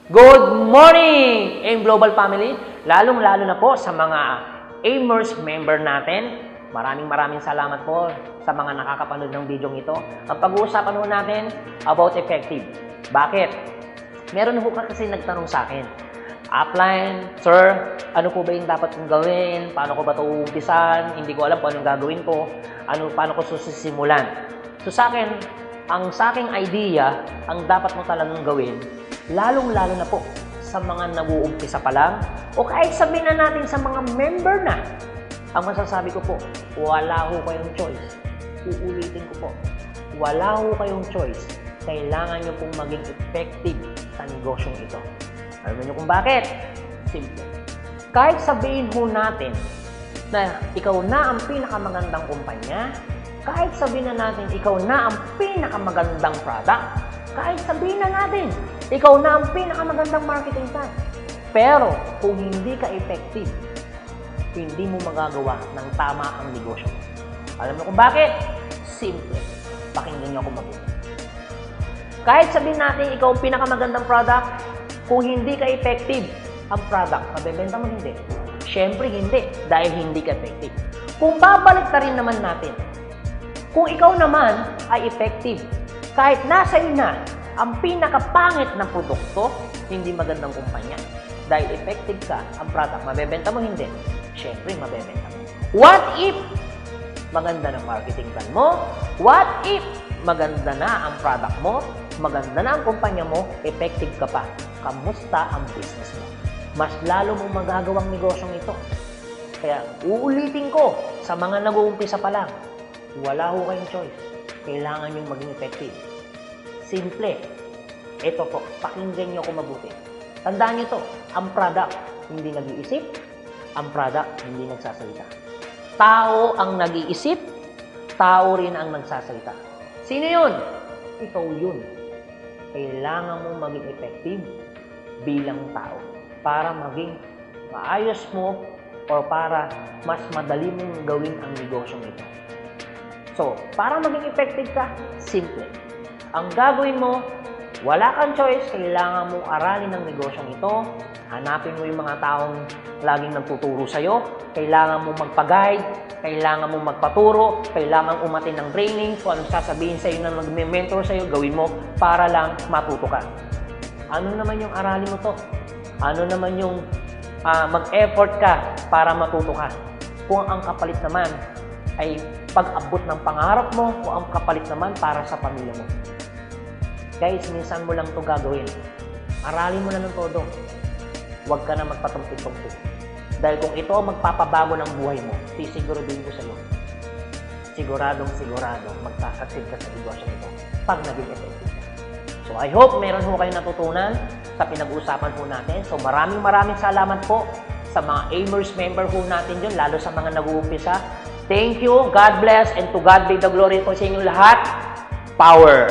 Good morning, AIM Global Family! Lalong-lalo na po sa mga AIMers member natin. Maraming salamat po sa mga nakakapanood ng video ito. Ang pag-uusapan po natin about effective. Bakit? Meron po kasi nagtanong sa akin, upline, sir, ano po ba yung dapat kong gawin? Paano ko ba ito uumpisan? Hindi ko alam kung anong gagawin ko. Paano ko susisimulan? So sa akin, ang sa aking idea, ang dapat mo talagang gawin, lalong-lalo na po sa mga nag-uumpisa pa lang o kahit sabihin na natin sa mga member na, ang masasabi ko po, wala ho kayong choice. Uulitin ko po, wala ho kayong choice. Kailangan nyo pong maging effective sa negosyong ito. Alam nyo kung bakit? Simple. Kahit sabihin ho natin na ikaw na ang pinakamagandang kumpanya, kahit sabihin na natin ikaw na ang pinakamagandang product, kahit sabihin na natin ikaw na ang pinakamagandang marketing plan, pero kung hindi ka effective, hindi mo magagawa ng tama ang negosyo mo. Alam mo kung bakit? Simple. Pakinggan niyo ako mabuti. Kahit sabihin natin ikaw ang pinakamagandang product, kung hindi ka effective ang product, mabebenta mo hindi. Siyempre hindi, dahil hindi ka effective. Kung babalik na rin naman natin, kung ikaw naman ay effective, kahit nasa iyo na ang pinakapangit na produkto, hindi magandang kumpanya. Dahil effective ka, ang product, mabebenta mo hindi. Siyempre, mabebenta mo. What if maganda na marketing plan mo? What if maganda na ang product mo? Maganda na ang kumpanya mo? Effective ka pa. Kamusta ang business mo? Mas lalo mong magagawang negosyong ito. Kaya, uulitin ko sa mga nag-uumpisa pa lang, wala ho kayong choice. Kailangan yung maging effective. Simple. Ito po, pakinggan nyo ako mabuti. Tandaan nyo to, ang product hindi nag-iisip, ang product hindi nagsasalita. Tao ang nag-iisip, tao rin ang nagsasalita. Sino yun? Ikaw yun. Kailangan mong maging effective bilang tao para maging maayos mo o para mas madali mong gawin ang negosyong ito. So, para maging effective ka, simple. Ang gagawin mo, wala kang choice, kailangan mong aralin ang negosyong ito. Hanapin mo yung mga taong laging nagtuturo sa'yo. Kailangan mong magpa-guide, kailangan mong magpaturo, kailangan umatin ng training. So, anong sasabihin sa'yo na mag-mentor sa'yo, gawin mo para lang matuto ka. Ano naman yung aralin mo to? Ano naman yung mag-effort ka para matuto ka? Kung ang kapalit naman ay pag-abot ng pangarap mo o ang kapalit naman para sa pamilya mo. Guys, minsan mo lang ito gagawin. Aralin mo na ng todo. Huwag ka na magpatumpik-tumpik. Dahil kung ito ang magpapabago ng buhay mo, sisiguraduhin ko sa iyo. Sigurado magkakasig ka sa negosyo nito pag naging effective ka. So I hope meron ho kayo natutunan sa pinag-uusapan po natin. So maraming salamat po sa mga AIMers member ho natin dyan, lalo sa mga nag-uumpisa. Thank you, God bless, and to God be the glory po sa inyong lahat. Power!